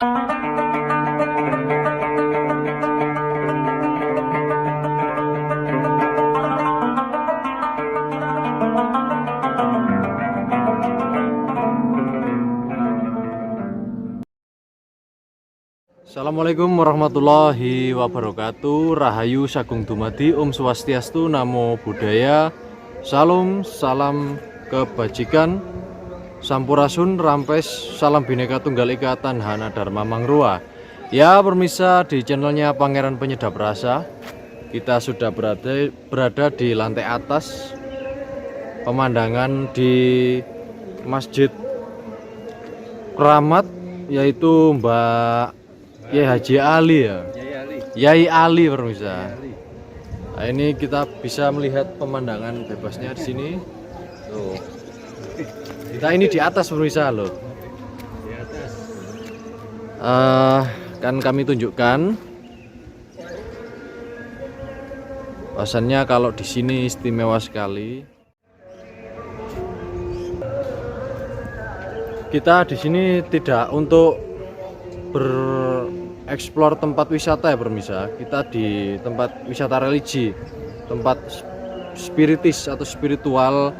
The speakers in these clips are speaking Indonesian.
Assalamualaikum warahmatullahi wabarakatuh. Rahayu Sagung Dumadi, Om Swastiastu, Namo Buddhaya, Salam, salam kebajikan, Sampurasun, Rampes, salam Bhinneka Tunggal Ika, Tanhana Dharma Mangrua. Ya, permisa di channelnya Pangeran Penyedap Rasa. Kita sudah berada di lantai atas. Pemandangan di Masjid Keramat, yaitu Mbak Haji Ali ya. Yai Ali permisa. Nah, ini kita bisa melihat pemandangan bebasnya di sini. Tuh. Kita ini di atas permisa loh. Di atas. Kan kami tunjukkan. Bahwasannya kalau di sini istimewa sekali. Kita di sini tidak untuk bereksplor tempat wisata ya permisa. Kita di tempat wisata religi, tempat spiritis atau spiritual,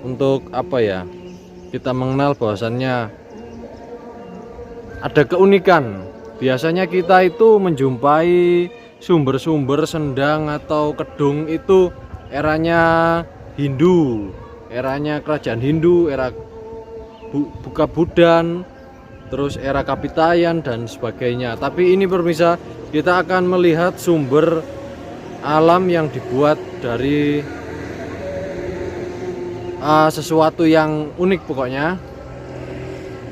untuk apa ya, kita mengenal bahwasannya ada keunikan. Biasanya kita itu menjumpai sumber-sumber sendang atau kedung itu eranya Hindu, eranya kerajaan Hindu, era buka Budan, terus era Kapitayan dan sebagainya. Tapi ini permisa, kita akan melihat sumber alam yang dibuat dari sesuatu yang unik pokoknya,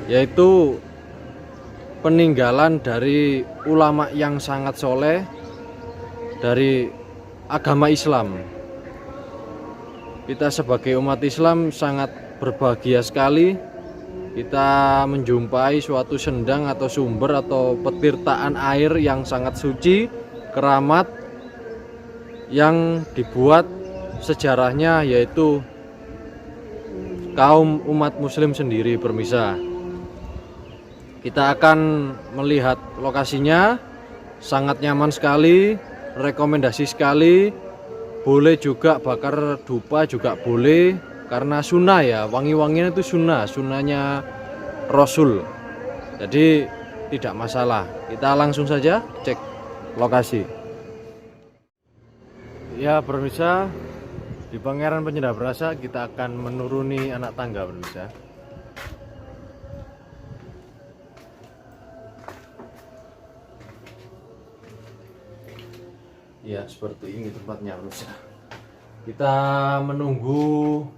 yaitu peninggalan dari ulama yang sangat soleh dari agama Islam. Kita sebagai umat Islam sangat berbahagia sekali kita menjumpai suatu sendang atau sumber atau petirtaan air yang sangat suci, keramat, yang dibuat sejarahnya yaitu kaum umat muslim sendiri permisa. Kita akan melihat lokasinya, sangat nyaman sekali, rekomendasi sekali. Boleh juga bakar dupa juga boleh, karena sunnah ya, wangi-wanginya itu sunnahnya Rasul, jadi tidak masalah. Kita langsung saja cek lokasi. Ya permisa, di Pangeran Penyedap Rasa kita akan menuruni anak tangga permisa. Ya seperti ini tempatnya permisa. Kita menunggu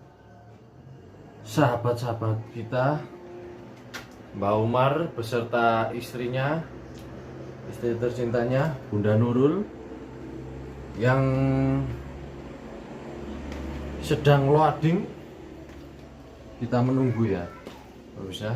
sahabat-sahabat kita, Mbak Umar beserta istrinya, istri tercintanya Bunda Nurul, yang sedang loading. Kita menunggu ya bisa.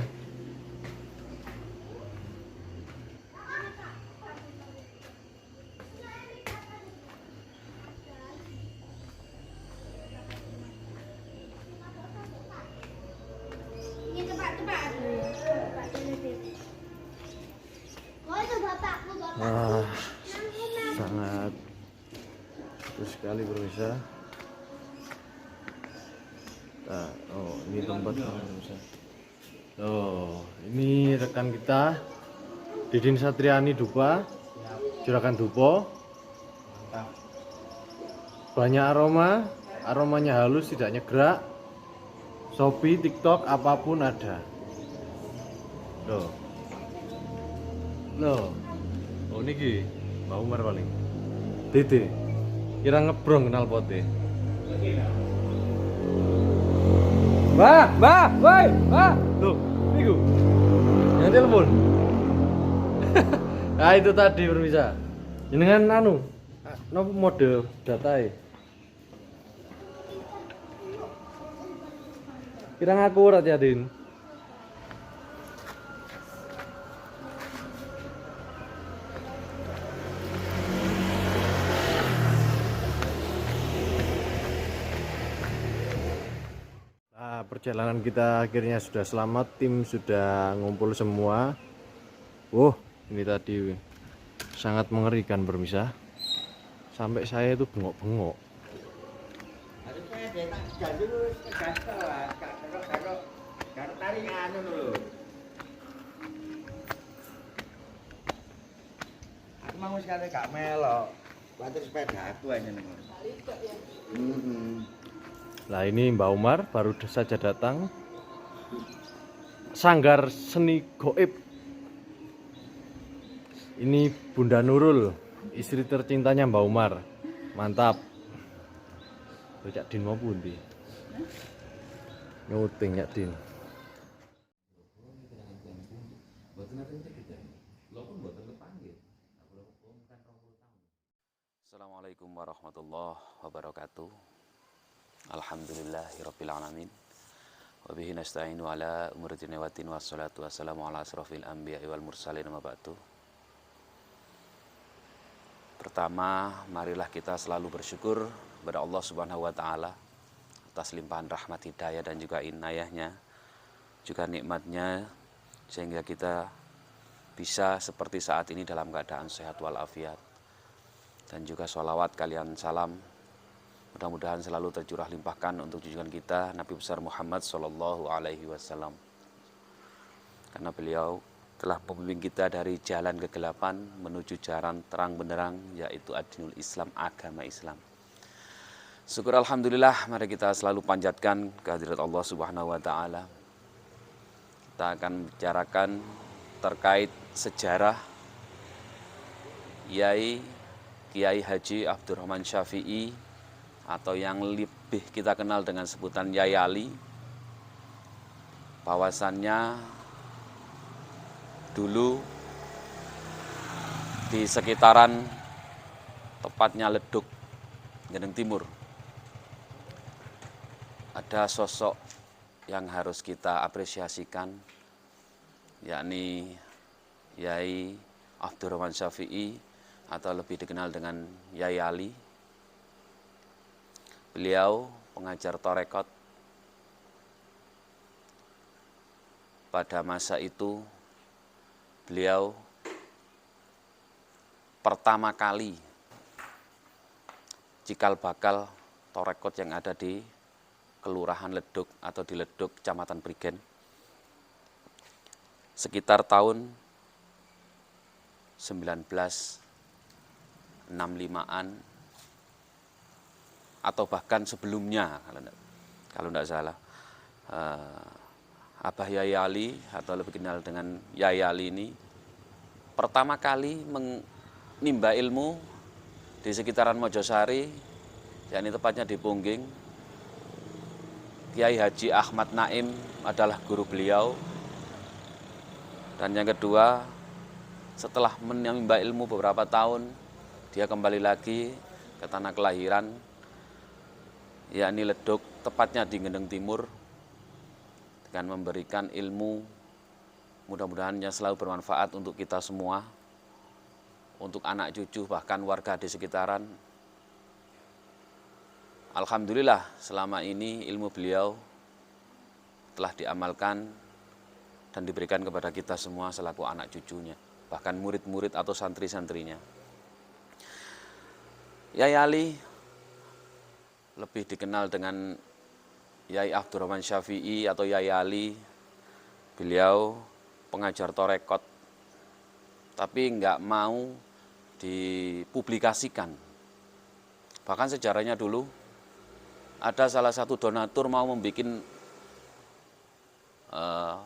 Sangat bagus sekali pemirsa. Nah, oh ini tempat pemirsa. Oh ini rekan kita Didin Satriani Dupa, Juragan Dupo. Banyak aromanya halus, tidak nyegrak. Shopee, TikTok, apapun ada. Loh. Oh niki Mbak Umar paling. Dede. Kira ngebrong kenal pote. Mbak, woi, Mbak. Loh, niku. Yang telepon. Nah itu tadi permisa. Jenengan anu, nopo mode datae. Kira ngakurat ya, Din. Perjalanan kita akhirnya sudah selamat, tim sudah ngumpul semua. Ini tadi sangat mengerikan pemirsa. Sampai saya itu bengok-bengok. Aku mau sekali gak melok. Batur sepeda aku aja nih. Nah ini Mbak Umar baru saja datang. Sanggar seni goib. Ini Bunda Nurul, istri tercintanya Mbak Umar. Mantap. Cak Din mau pundi? Nyuting Cak Din. Assalamualaikum warahmatullahi wabarakatuh. Alhamdulillahirabbil alamin. Wa bihi nasta'inu ala umuri dunya waddin wassalatu wassalamu ala asrofil anbiya'i wal mursalin wa ba'du. Pertama, marilah kita selalu bersyukur kepada Allah Subhanahu wa taala atas limpahan rahmat hidayah dan juga inayahnya, juga nikmatnya, sehingga kita bisa seperti saat ini dalam keadaan sehat walafiat. Dan juga sholawat kalian salam mudah-mudahan selalu tercurah limpahkan untuk junjungan kita Nabi besar Muhammad Sallallahu Alaihi Wasallam, karena beliau telah membimbing kita dari jalan kegelapan menuju jalan terang benderang, yaitu ad-dinul Islam, agama Islam. Syukur alhamdulillah, mari kita selalu panjatkan kehadirat Allah Subhanahu wa taala. Kita akan bicarakan terkait sejarah Kiai Haji Abdurrahman Syafi'i, atau yang lebih kita kenal dengan sebutan Yai Ali. Bahwasannya dulu di sekitaran tepatnya Leduk, Gendeng Timur, ada sosok yang harus kita apresiasikan, yakni Yai Abdurrahman Syafi'i, atau lebih dikenal dengan Yai Ali. Beliau pengajar tarekat. Pada masa itu beliau pertama kali cikal bakal tarekat yang ada di Kelurahan Leduk atau di Leduk, Kecamatan Prigen, sekitar tahun 1965-an atau bahkan sebelumnya, kalau tidak salah. Abah Yai Ali, atau lebih dikenal dengan Yai Ali, ini pertama kali menimba ilmu di sekitaran Mojosari, yakni tepatnya di Pungging. Kiai Haji Ahmad Naim adalah guru beliau. Dan yang kedua, setelah menimba ilmu beberapa tahun, dia kembali lagi ke tanah kelahiran, yakni Leduk, tepatnya di Gendeng Timur, dengan memberikan ilmu, mudah-mudahan yang selalu bermanfaat untuk kita semua, untuk anak cucu, bahkan warga di sekitaran. Alhamdulillah, selama ini ilmu beliau telah diamalkan dan diberikan kepada kita semua selaku anak cucunya, bahkan murid-murid atau santri-santrinya. Yai Ali lebih dikenal dengan Yai Abdurrahman Syafi'i atau Yai Ali. Beliau pengajar tarekat, tapi nggak mau dipublikasikan. Bahkan sejarahnya dulu, ada salah satu donatur mau membuat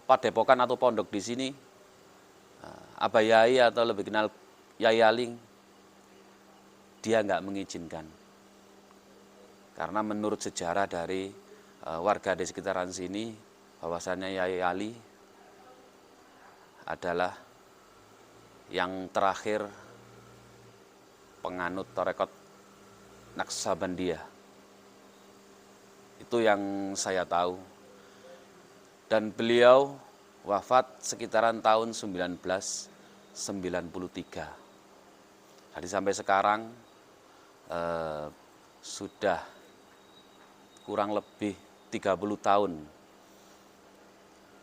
padepokan atau pondok di sini. Abah Yai atau lebih kenal Yai Ali, dia nggak mengizinkan. Karena menurut sejarah dari warga di sekitaran sini, bahwasannya Yai Ali adalah yang terakhir penganut tarekat Naksabandiyah. Itu yang saya tahu. Dan beliau wafat sekitaran tahun 1993. Jadi sampai sekarang sudah kurang lebih 30 tahun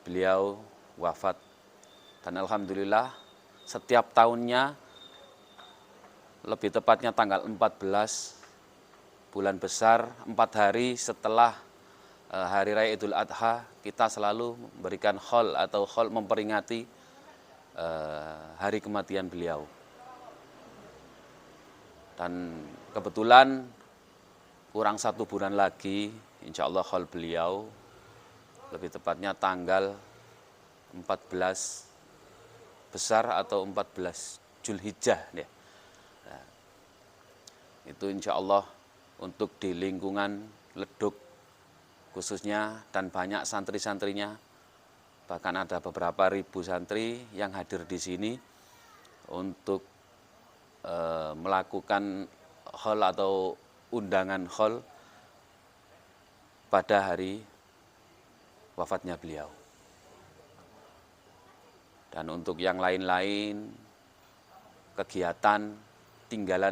beliau wafat. Dan alhamdulillah setiap tahunnya, lebih tepatnya tanggal 14 bulan besar, 4 hari setelah Hari Raya Idul Adha, kita selalu memberikan khol atau khol memperingati hari kematian beliau. Dan kebetulan kurang 1 bulan lagi, insya Allah khol beliau, lebih tepatnya tanggal 14 besar atau 14 Zulhijjah ya. Nah, itu insya Allah untuk di lingkungan Leduk khususnya dan banyak santri-santrinya, bahkan ada beberapa ribu santri yang hadir di sini untuk melakukan khol atau undangan khol pada hari wafatnya beliau. Dan untuk yang lain-lain, kegiatan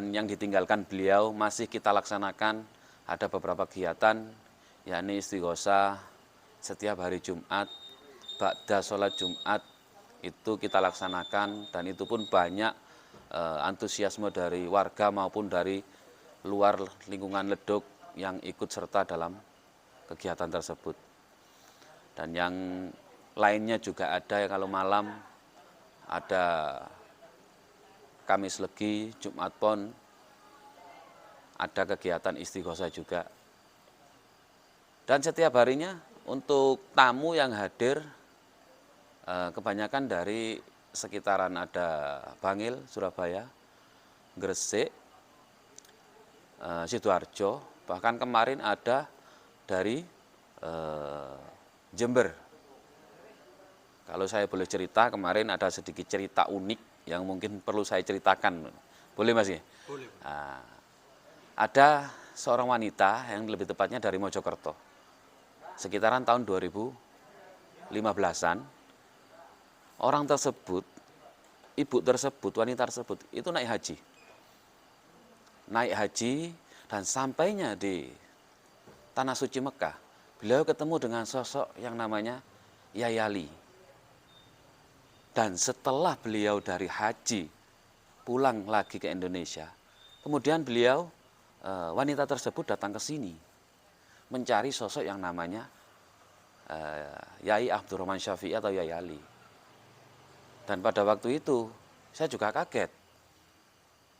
yang ditinggalkan beliau masih kita laksanakan. Ada beberapa kegiatan, yakni istighosah setiap hari Jumat, ba'da sholat Jumat, itu kita laksanakan. Dan itu pun banyak antusiasme dari warga maupun dari luar lingkungan Leduk yang ikut serta dalam kegiatan tersebut. Dan yang lainnya juga ada ya, kalau malam ada Kamis Legi, Jumat Pon, ada kegiatan istighosah juga. Dan setiap harinya untuk tamu yang hadir, kebanyakan dari sekitaran ada Bangil, Surabaya, Gresik, Sidoarjo, bahkan kemarin ada dari Jember. Kalau saya boleh cerita, kemarin ada sedikit cerita unik yang mungkin perlu saya ceritakan. Boleh Mas? Boleh. Nah, ada seorang wanita yang lebih tepatnya dari Mojokerto. Sekitaran tahun 2015-an, orang tersebut, ibu tersebut, wanita tersebut, itu naik haji. Naik haji dan sampainya di Tanah Suci Mekah, beliau ketemu dengan sosok yang namanya Yai Ali. Dan setelah beliau dari haji pulang lagi ke Indonesia, kemudian beliau, wanita tersebut datang ke sini mencari sosok yang namanya Yai Abdurrahman Syafi'i atau Yai Ali. Dan pada waktu itu saya juga kaget.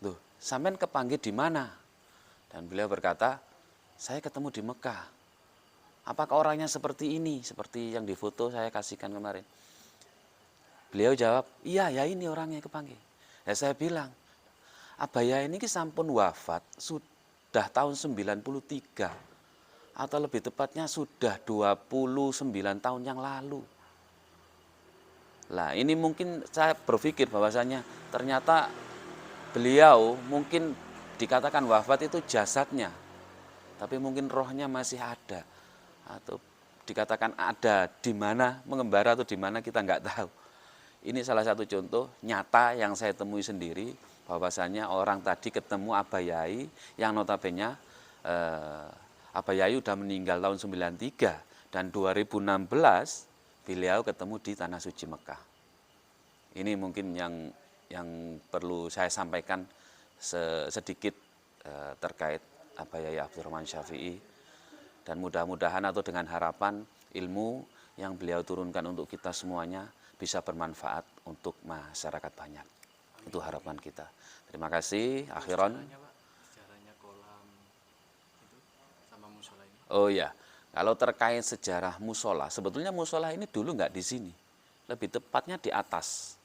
Loh, sampean kepanggil di mana? Dan beliau berkata, saya ketemu di Mekah. Apakah orangnya seperti ini, seperti yang difoto saya kasihkan kemarin? Beliau jawab, iya ya ini orangnya kepanggil. Ya saya bilang, Abaya ini sampun wafat sudah tahun 93. Atau lebih tepatnya sudah 29 tahun yang lalu. Lah ini mungkin saya berpikir bahwasanya ternyata beliau mungkin dikatakan wafat itu jasadnya. Tapi mungkin rohnya masih ada. Atau dikatakan ada di mana, mengembara atau di mana kita nggak tahu. Ini salah satu contoh nyata yang saya temui sendiri, bahwasanya orang tadi ketemu Abah Yai yang notabene Abah Yai udah meninggal tahun 93 dan 2016 beliau ketemu di Tanah Suci Mekah. Ini mungkin yang perlu saya sampaikan sedikit terkait Abah Yai Abdurrahman Syafi'i, dan mudah-mudahan atau dengan harapan ilmu yang beliau turunkan untuk kita semuanya bisa bermanfaat untuk masyarakat banyak. Itu harapan kita. Terima kasih. Akhiran. Sejarahnya kolam itu sama musola ini. Oh ya, kalau terkait sejarah musola, sebetulnya musola ini dulu nggak di sini. Lebih tepatnya di atas.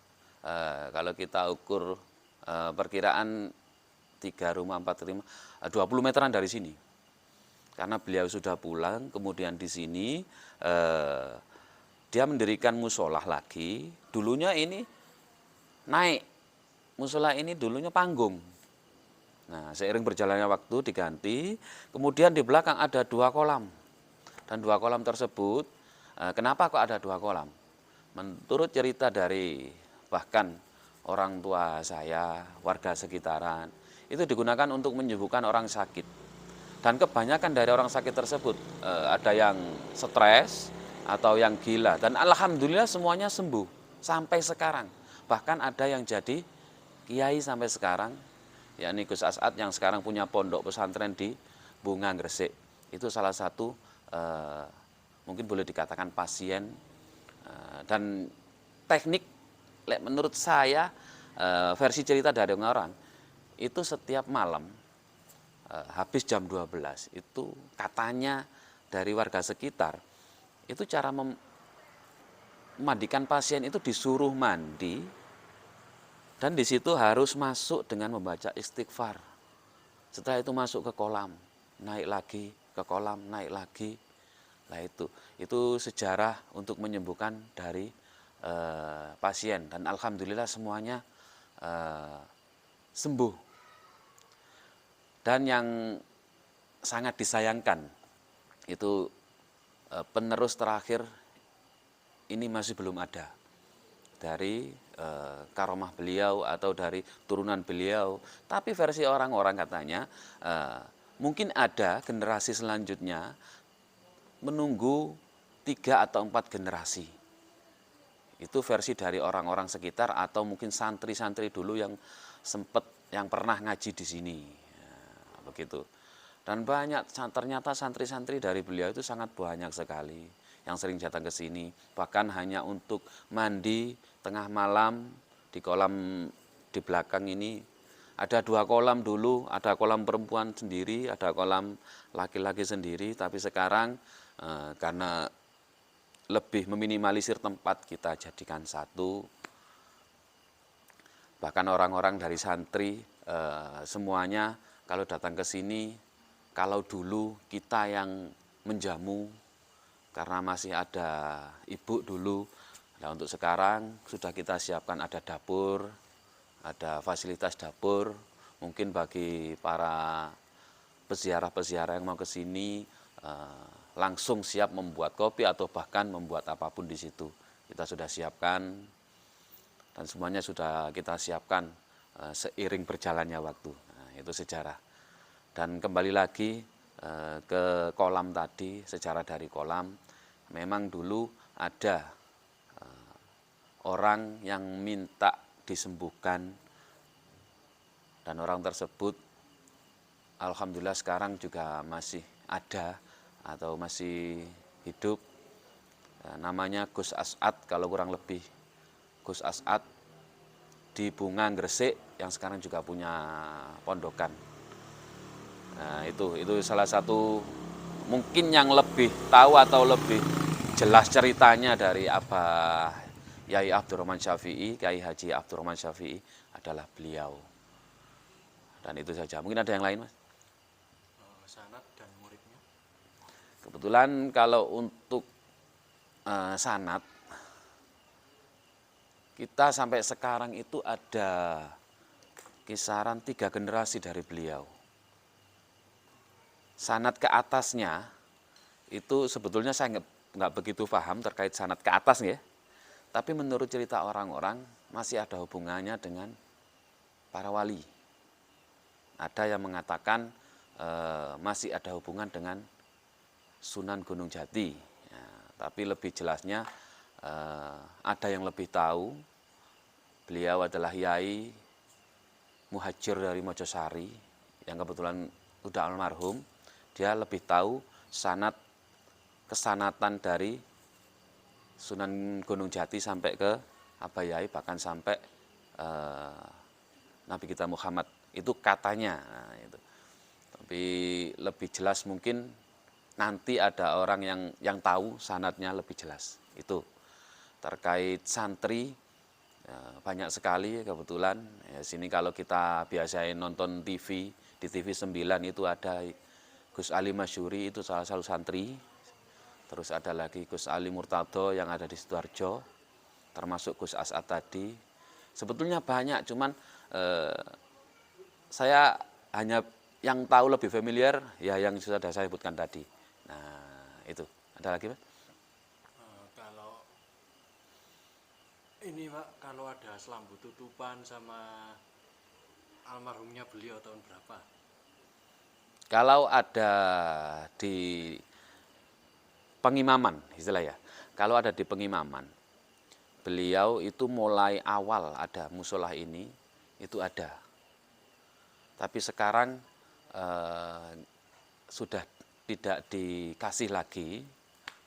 Kalau kita ukur perkiraan 3 rumah, 4 rumah, 20 meteran dari sini. Karena beliau sudah pulang, kemudian di sini dia mendirikan musola lagi. Dulunya ini naik, musola ini dulunya panggung. Nah, seiring berjalannya waktu diganti, kemudian di belakang ada 2 kolam. Dan 2 kolam tersebut, kenapa kok ada 2 kolam? Menurut cerita dari bahkan orang tua saya, warga sekitaran, itu digunakan untuk menyembuhkan orang sakit. Dan kebanyakan dari orang sakit tersebut, ada yang stres atau yang gila. Dan alhamdulillah semuanya sembuh sampai sekarang. bahkan ada yang jadi kiai sampai sekarang, yakni Gus As'ad yang sekarang punya pondok pesantren di Bunga Gresik. Itu salah satu mungkin boleh dikatakan pasien, dan teknik menurut saya, versi cerita dari orang itu setiap malam habis jam 12 itu katanya dari warga sekitar itu cara memandikan pasien itu disuruh mandi, dan di situ harus masuk dengan membaca istighfar. Setelah itu masuk ke kolam, naik lagi ke kolam, naik lagi. Nah itu sejarah untuk menyembuhkan dari pasien, dan alhamdulillah semuanya sembuh. Dan yang sangat disayangkan itu penerus terakhir ini masih belum ada dari karomah beliau atau dari turunan beliau. Tapi versi orang-orang katanya mungkin ada generasi selanjutnya menunggu 3 atau 4 generasi. Itu versi dari orang-orang sekitar atau mungkin santri-santri dulu yang pernah ngaji di sini. Ya, begitu. Dan ternyata santri-santri dari beliau itu sangat banyak sekali yang sering datang ke sini. Bahkan hanya untuk mandi tengah malam di kolam di belakang ini. Ada 2 kolam dulu, ada kolam perempuan sendiri, ada kolam laki-laki sendiri. Tapi sekarang karena lebih meminimalisir tempat, kita jadikan 1. Bahkan orang-orang dari santri semuanya kalau datang ke sini, kalau dulu kita yang menjamu karena masih ada ibu dulu. Nah untuk sekarang sudah kita siapkan ada dapur, ada fasilitas dapur. Mungkin bagi para peziarah-peziarah yang mau ke sini langsung siap membuat kopi atau bahkan membuat apapun di situ. Kita sudah siapkan dan semuanya sudah kita siapkan seiring berjalannya waktu. Nah, itu sejarah. Dan kembali lagi ke kolam tadi, sejarah dari kolam. Memang dulu ada orang yang minta disembuhkan, dan orang tersebut alhamdulillah sekarang juga masih ada atau masih hidup. Namanya Gus As'ad, kalau kurang lebih Gus As'ad di Bunga Gresik yang sekarang juga punya pondokan. Nah, itu salah satu mungkin yang lebih tahu atau lebih jelas ceritanya dari Abah Yai Abdurrahman Syafi'i, Kiai Haji Abdurrahman Syafi'i adalah beliau. Dan itu saja. Mungkin ada yang lain, Mas? Sanad dan muridnya. Kebetulan kalau untuk sanad, kita sampai sekarang itu ada kisaran 3 generasi dari beliau. Sanad ke atasnya itu sebetulnya saya nggak begitu paham terkait sanad ke atas ya. Tapi menurut cerita orang-orang masih ada hubungannya dengan para wali. Ada yang mengatakan masih ada hubungan dengan Sunan Gunung Jati. Ya, tapi lebih jelasnya ada yang lebih tahu. Beliau adalah Yai Muhajir dari Mojosari yang kebetulan udah almarhum. Dia lebih tahu sanad kesanatan dari Sunan Gunung Jati sampai ke Abah Yai, bahkan sampai Nabi kita Muhammad. Itu katanya. Nah, itu. Tapi lebih jelas mungkin nanti ada orang yang tahu sanadnya lebih jelas. Itu terkait santri banyak sekali kebetulan. Ya, sini kalau kita biasain nonton TV, di TV 9 itu ada Gus Ali Masyuri, itu salah satu santri. Terus ada lagi Gus Ali Murtado yang ada di Sidoarjo, termasuk Gus As'ad tadi. Sebetulnya banyak, cuman saya hanya yang tahu lebih familiar ya yang sudah saya sebutkan tadi. Nah, itu. Ada lagi, Pak? Kalau ini, Pak, kalau ada selambu tutupan sama almarhumnya beliau tahun berapa? Kalau ada di pengimaman, istilah ya. Kalau ada di pengimaman, beliau itu mulai awal ada musola ini, itu ada. Tapi sekarang sudah tidak dikasih lagi,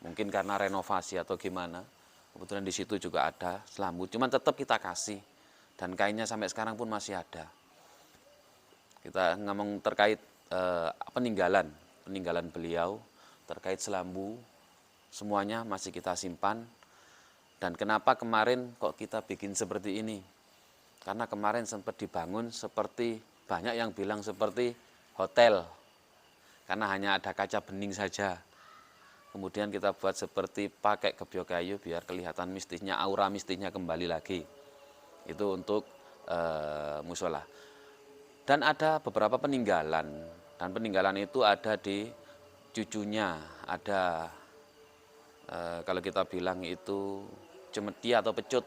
mungkin karena renovasi atau gimana. Kebetulan di situ juga ada selambu, cuman tetap kita kasih. Dan kainnya sampai sekarang pun masih ada. Kita ngomong terkait peninggalan beliau, terkait selambu, semuanya masih kita simpan. Dan kenapa kemarin kok kita bikin seperti ini? Karena kemarin sempat dibangun seperti, banyak yang bilang seperti hotel. Karena hanya ada kaca bening saja. Kemudian kita buat seperti pakai gebyok kayu biar kelihatan mistisnya, aura mistisnya kembali lagi. Itu untuk musola. Dan ada beberapa peninggalan. Dan peninggalan itu ada di cucunya. Ada, kalau kita bilang itu cemeti atau pecut.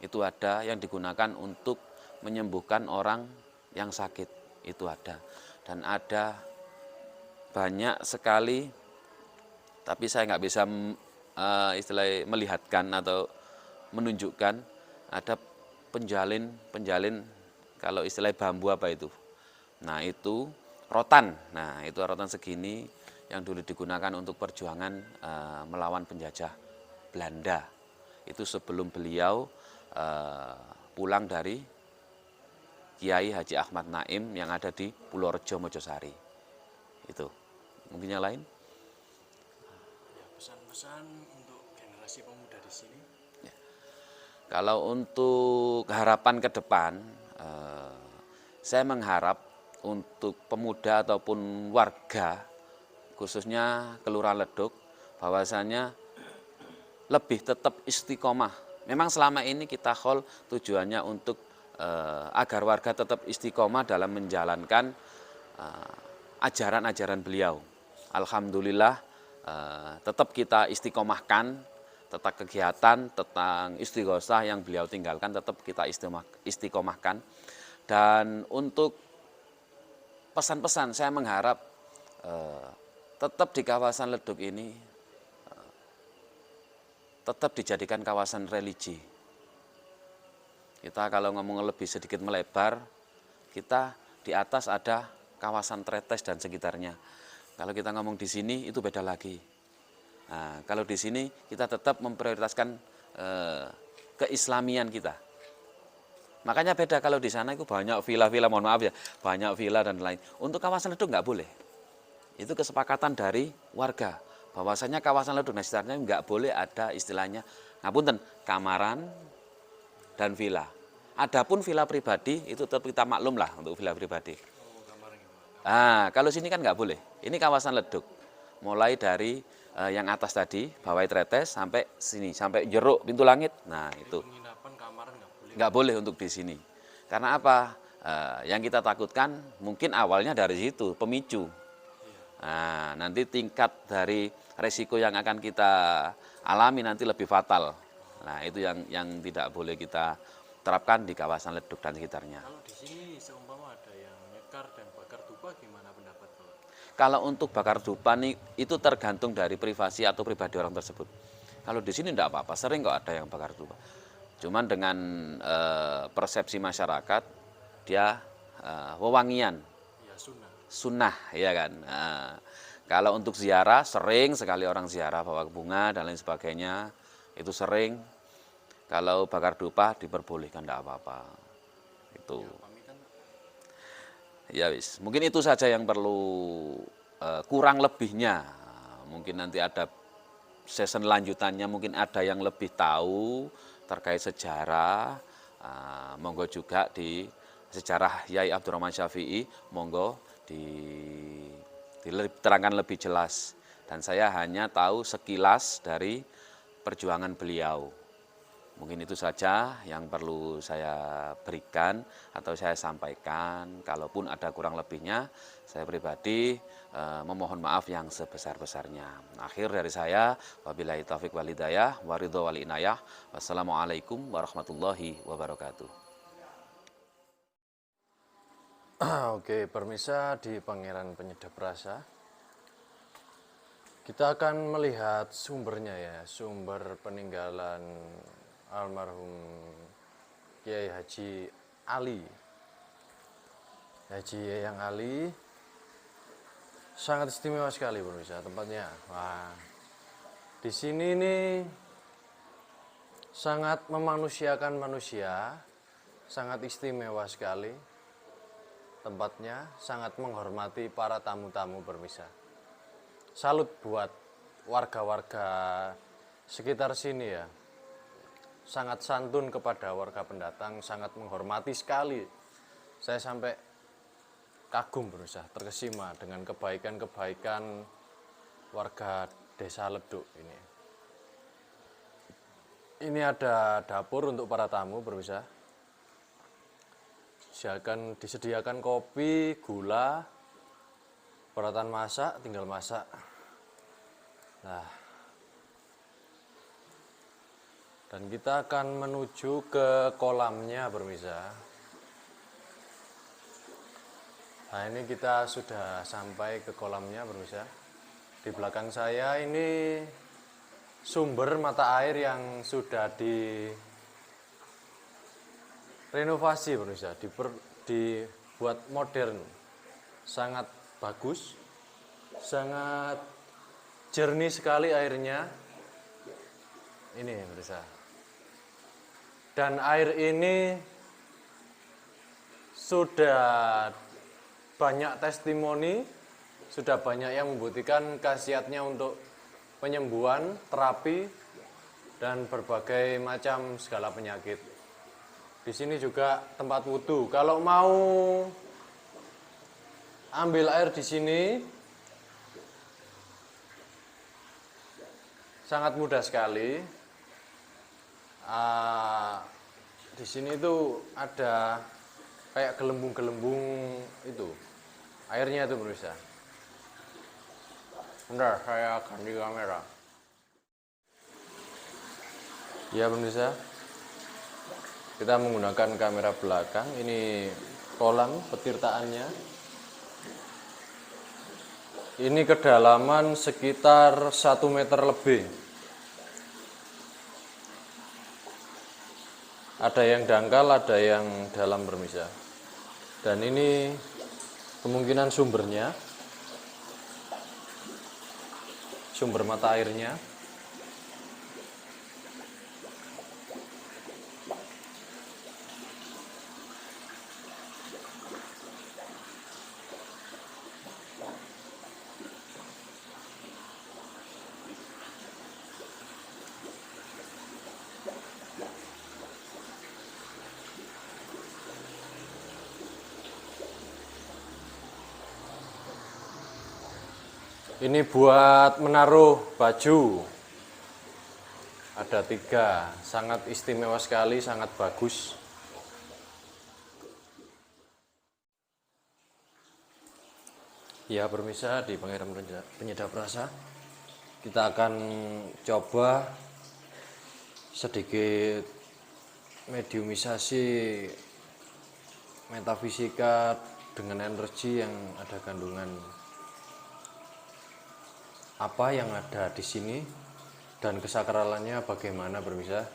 Itu ada yang digunakan untuk menyembuhkan orang yang sakit. Itu ada. Dan ada banyak sekali, tapi saya nggak bisa istilahnya melihatkan atau menunjukkan. Ada penjalin kalau istilah bambu apa itu. Nah itu rotan. Nah itu rotan segini yang dulu digunakan untuk perjuangan melawan penjajah Belanda. Itu sebelum beliau pulang dari Kiai Haji Ahmad Naim yang ada di Pulau Rejo, Mojosari. Itu. Mungkin yang lain? Pesan-pesan untuk generasi pemuda di sini. Ya. Kalau untuk harapan ke depan, saya mengharap untuk pemuda ataupun warga, khususnya Kelurahan Leduk, bahwasanya lebih tetap istiqomah. Memang selama ini kita hol tujuannya untuk agar warga tetap istiqomah dalam menjalankan ajaran-ajaran beliau. Alhamdulillah tetap kita istiqomahkan, tetap kegiatan tentang istighosah yang beliau tinggalkan tetap kita istiqomahkan. Dan untuk pesan-pesan saya mengharap tetap di kawasan Leduk ini tetap dijadikan kawasan religi. Kita kalau ngomong lebih sedikit melebar, kita di atas ada kawasan Tretes dan sekitarnya. Kalau kita ngomong di sini itu beda lagi. Nah, kalau di sini kita tetap memprioritaskan keislamian kita. Makanya beda kalau di sana itu banyak villa-villa, mohon maaf ya, banyak villa dan lain. Untuk kawasan Leduk nggak boleh. Itu kesepakatan dari warga. Bahwasanya kawasan Leduk dan sekitarnya nggak boleh ada istilahnya, ngapunten, kamaran dan villa. Adapun villa pribadi itu tetap kita maklum lah untuk villa pribadi. Nah, kalau sini kan nggak boleh. Ini kawasan Leduk. Mulai dari yang atas tadi, Bawai Tretes sampai sini, sampai Jeruk Pintu Langit. Nah, itu. Penginapan kamar Nggak boleh untuk di sini. Karena apa? Yang kita takutkan mungkin awalnya dari situ, pemicu. Nah, nanti tingkat dari resiko yang akan kita alami nanti lebih fatal. Nah, itu yang tidak boleh kita terapkan di kawasan Leduk dan sekitarnya. Kalau di sini seumpama ada yang nyekar dan bakar dupa, gimana pendapat Bapak? Kalau untuk bakar dupa nih, itu tergantung dari privasi atau pribadi orang tersebut. Kalau di sini tidak apa-apa, sering kok ada yang bakar dupa. Cuman dengan persepsi masyarakat, dia wewangian. Ya sunnah. Sunnah, ya kan. Kalau untuk ziarah, sering sekali orang ziarah bawa bunga dan lain sebagainya, itu sering. Kalau bakar dupa diperbolehkan, tidak apa-apa. Itu. Ya wis, mungkin itu saja yang perlu kurang lebihnya. Mungkin nanti ada season lanjutannya, mungkin ada yang lebih tahu terkait sejarah. Monggo juga di sejarah Yai Abdurrahman Syafi'i, monggo diterangkan lebih jelas. Dan saya hanya tahu sekilas dari perjuangan beliau. Mungkin itu saja yang perlu saya berikan atau saya sampaikan. Kalaupun ada kurang lebihnya, saya pribadi memohon maaf yang sebesar-besarnya. Akhir dari saya, wabillahi taufik wal hidayah, waridho wal inayah. Wassalamualaikum warahmatullahi wabarakatuh. Oke, permisa di Pangeran Penyedap Rasa. Kita akan melihat sumbernya ya, sumber peninggalan almarhum Kiai Haji Ali. Haji Yayang Ali sangat istimewa sekali pemirsa tempatnya. Wah, di sini nih sangat memanusiakan manusia, sangat istimewa sekali tempatnya, sangat menghormati para tamu-tamu pemirsa. Salut buat warga-warga sekitar sini ya, sangat santun kepada warga pendatang, sangat menghormati sekali. Saya sampai kagum pemirsa, terkesima dengan kebaikan-kebaikan warga Desa Leduk ini. Ini ada dapur untuk para tamu pemirsa. Disediakan kopi, gula, peralatan masak, tinggal masak. Nah, dan kita akan menuju ke kolamnya pemirsa. Nah, ini kita sudah sampai ke kolamnya pemirsa. Di belakang saya ini sumber mata air yang sudah direnovasi pemirsa, dibuat modern, sangat bagus, sangat jernih sekali airnya. Ini pemirsa. Dan air ini sudah banyak testimoni, sudah banyak yang membuktikan khasiatnya untuk penyembuhan, terapi, dan berbagai macam segala penyakit. Di sini juga tempat wudhu. Kalau mau ambil air di sini sangat mudah sekali. Di sini itu ada kayak gelembung-gelembung itu airnya itu pemirsa. Bentar, saya ganti kamera. Ya pemirsa, kita menggunakan kamera belakang. Ini kolam petirtaannya. Ini kedalaman sekitar 1 meter lebih. Ada yang dangkal, ada yang dalam pemirsa. Dan ini kemungkinan sumbernya, sumber mata airnya. Ini buat menaruh baju. Ada 3, sangat istimewa sekali, sangat bagus. Ya pemirsa, di Pangeran Penyedap Rasa kita akan coba sedikit mediumisasi metafisika dengan energi yang ada kandungan apa yang ada di sini dan kesakralannya bagaimana pemirsa.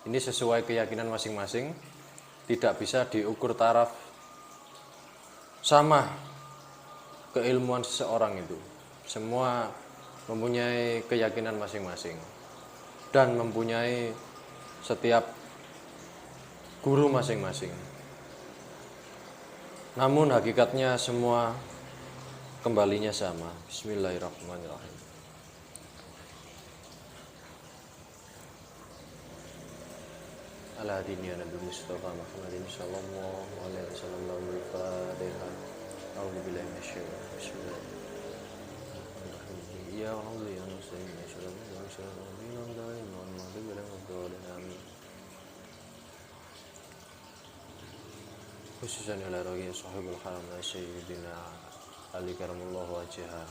Ini sesuai keyakinan masing-masing, tidak bisa diukur taraf sama keilmuan seseorang itu. Semua mempunyai keyakinan masing-masing dan mempunyai setiap guru masing-masing. Namun hakikatnya semua kembalinya sama. Bismillahirrahmanirrahim. Ala dini Nabi Mustafa Muhammadin sallallahu alaihi wasallam al-Fatihah. A'udzu billahi minasyaitonir rajim. Bismillahirrahmanirrahim. Ya Allah ya Muslim ya Shalom ya Shalom amin. Khususan ila ragi sahibul haram sayyidina Ali karamallahu wajhah.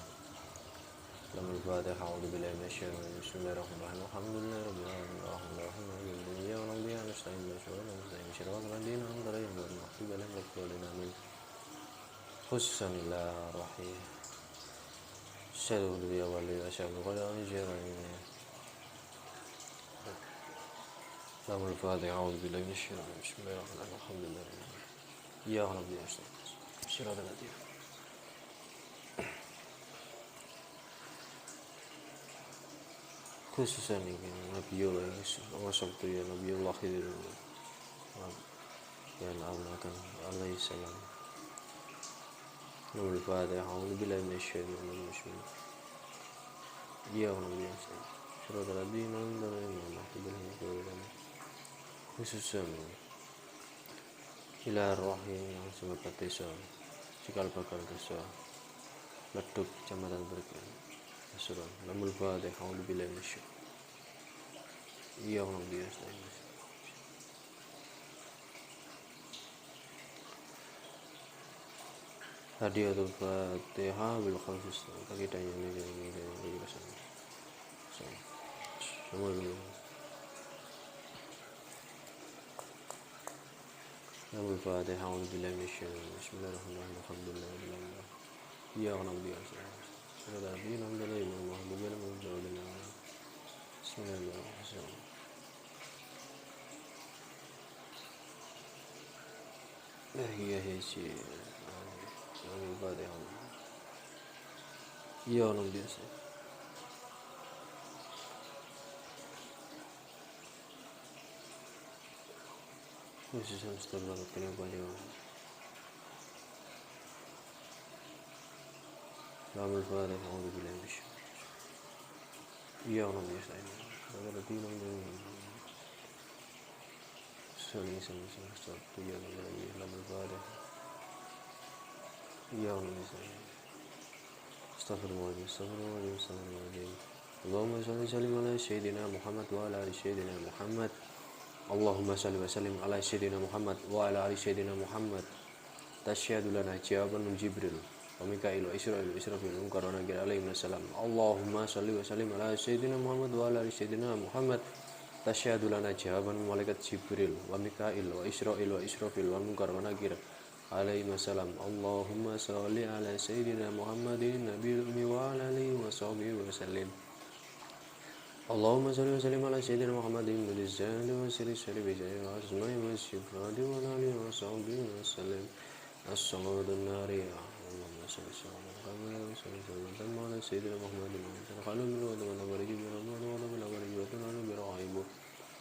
Lamul Fatihah. A'udzu billahi minasyaitonir rajim. Bismillahirrahmanirrahim. Alhamdulillahirabbil alamin. Arrahmanirrahim. Ya Rabbi ya nasta'in bi syirran radina amdalain wa maghfir lahum wa qulina amin. Khususan ila rahih. Sayyidul wali wa syabul qadar jiranin. Namul Fatihah. A'udzu billahi minasyaitonir rajim. Bismillahirrahmanirrahim. Alhamdulillah. Iyyaka na'budu wa iyyaka nasta'in. Shiratal ladzina khususan ini Nabiullah Yusuf wasabtu ya Nabiullah Khidir ya Nabi alaihi salam. Namul Fatihah. A'udzu billahi minasyaitonir rajim. Iyyaka na'budu wa iyyaka nasta'in. Shiratal ladzina an'amta 'alaihim khususan ila rohnya yang sebagai desa cikal bakal desa Leduk Kecamatan Bergen Pasuruan. Namul Fatihah. A'udzu billahi minasyaitonir rajim. Iyyaka na'budu wa iyyaka nasta'in. Hadiyatul Fatihah bil khusus takidanya ini bagi pasangan. Namul Fatihah. A'udzu billahi minasyaitonir rajim. Bismillahirrahmanirrahim. Alhamdulillah rabbil alamin. Iyyaka na'budu wa iyyaka nasta'in. Shiratal ladzina an'amta 'alaihim ghairil maghdubi 'alaihim waladdallin. Bismillahirrahmanirrahim. Iya sih. Namul Fatihah. Iyyaka na'budu wa iyyaka nasta'in. Khususan setelah kenapa jauh. Namul Fatihah. A'udzu billahi minasyaitonir rajim. Iyyaka na'budu wa iyyaka nasta'in. Shiratal ladzina an'amta 'alaihim sabtu ya Namul Fatihah. Iyyaka na'budu wa iyyaka nasta'in. Astaghfirullahaladzim. Allahumma shalli wa sallim ala sayyidina Muhammad wa ala ali sayyidina Muhammad. Allahumma shalli wa sallim ala sayyidina Muhammad wa ala ali sayyidina Muhammad. Tasyhadu lana jawaban min Jibril wa Mikail wa Israfil wa Munkar wa Nakir alaihi salam. Allahumma shalli wa sallim ala sayyidina Muhammad wa ala ali sayyidina Muhammad. Tasyhadu lana jawaban min malaikat Jibril wa Mikail wa Israfil wa Munkar wa Nakir alaihi salam. Allahumma shalli ala sayyidina Muhammadin nabiyil ummi wa ala alihi wa sahbihi wa sallim. Allahumma shalli wa sallim ala sayyidina Muhammadin bilisani wa sirri bijaya wa asma'i wa sifati wa alihi wa sahbihi wa sallim. As-salatu nariyah. Allahumma shalli wa sallim ala sayyidina Muhammadin wa ala alihi wa sahbihi wa sallim.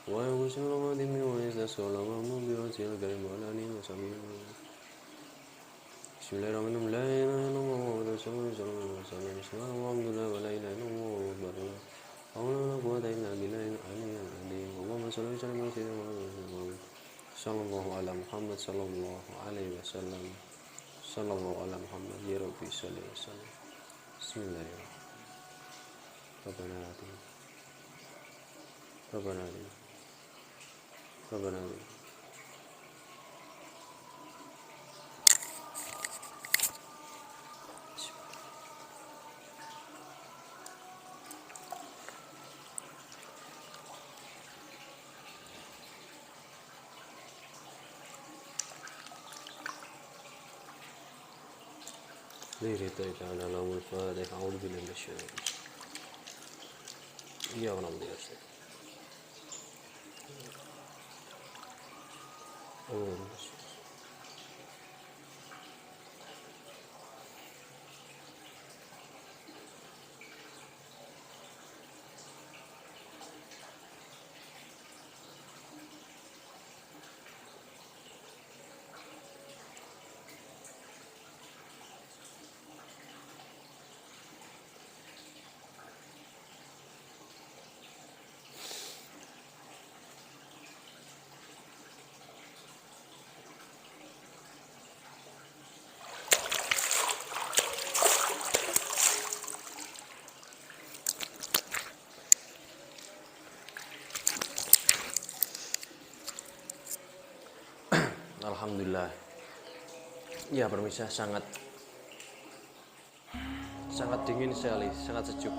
Wa yusallu wa yadimi wa yasallu bi wajhil karim wa alihi wa sahbihi. Bismillahirrahmanirrahim. La ilaha illallah wa rasulullah sallallahu alaihi wasallam. Bismillahirrahmanirrahim. La ilaha illallah wa rasulullah. Allahumma quwwata illa billahi al-aliyyil azim. Allahumma shalli wa sallim ala sayyidina Muhammad sallallahu ala Muhammad sallallahu alaihi wasallam. Sallallahu ala Muhammad ya rabbi salli wa sallim. Bismillahirrahmanirrahim. Rabbana atina Rabbana Lillahi ta'ala lahul Fatihah. A'udzu billahi minasyaitonir rajim. Iyyaka na'budu wa iyyaka nasta'in. Alhamdulillah. Ya, pemirsa sangat dingin sekali, sangat sejuk.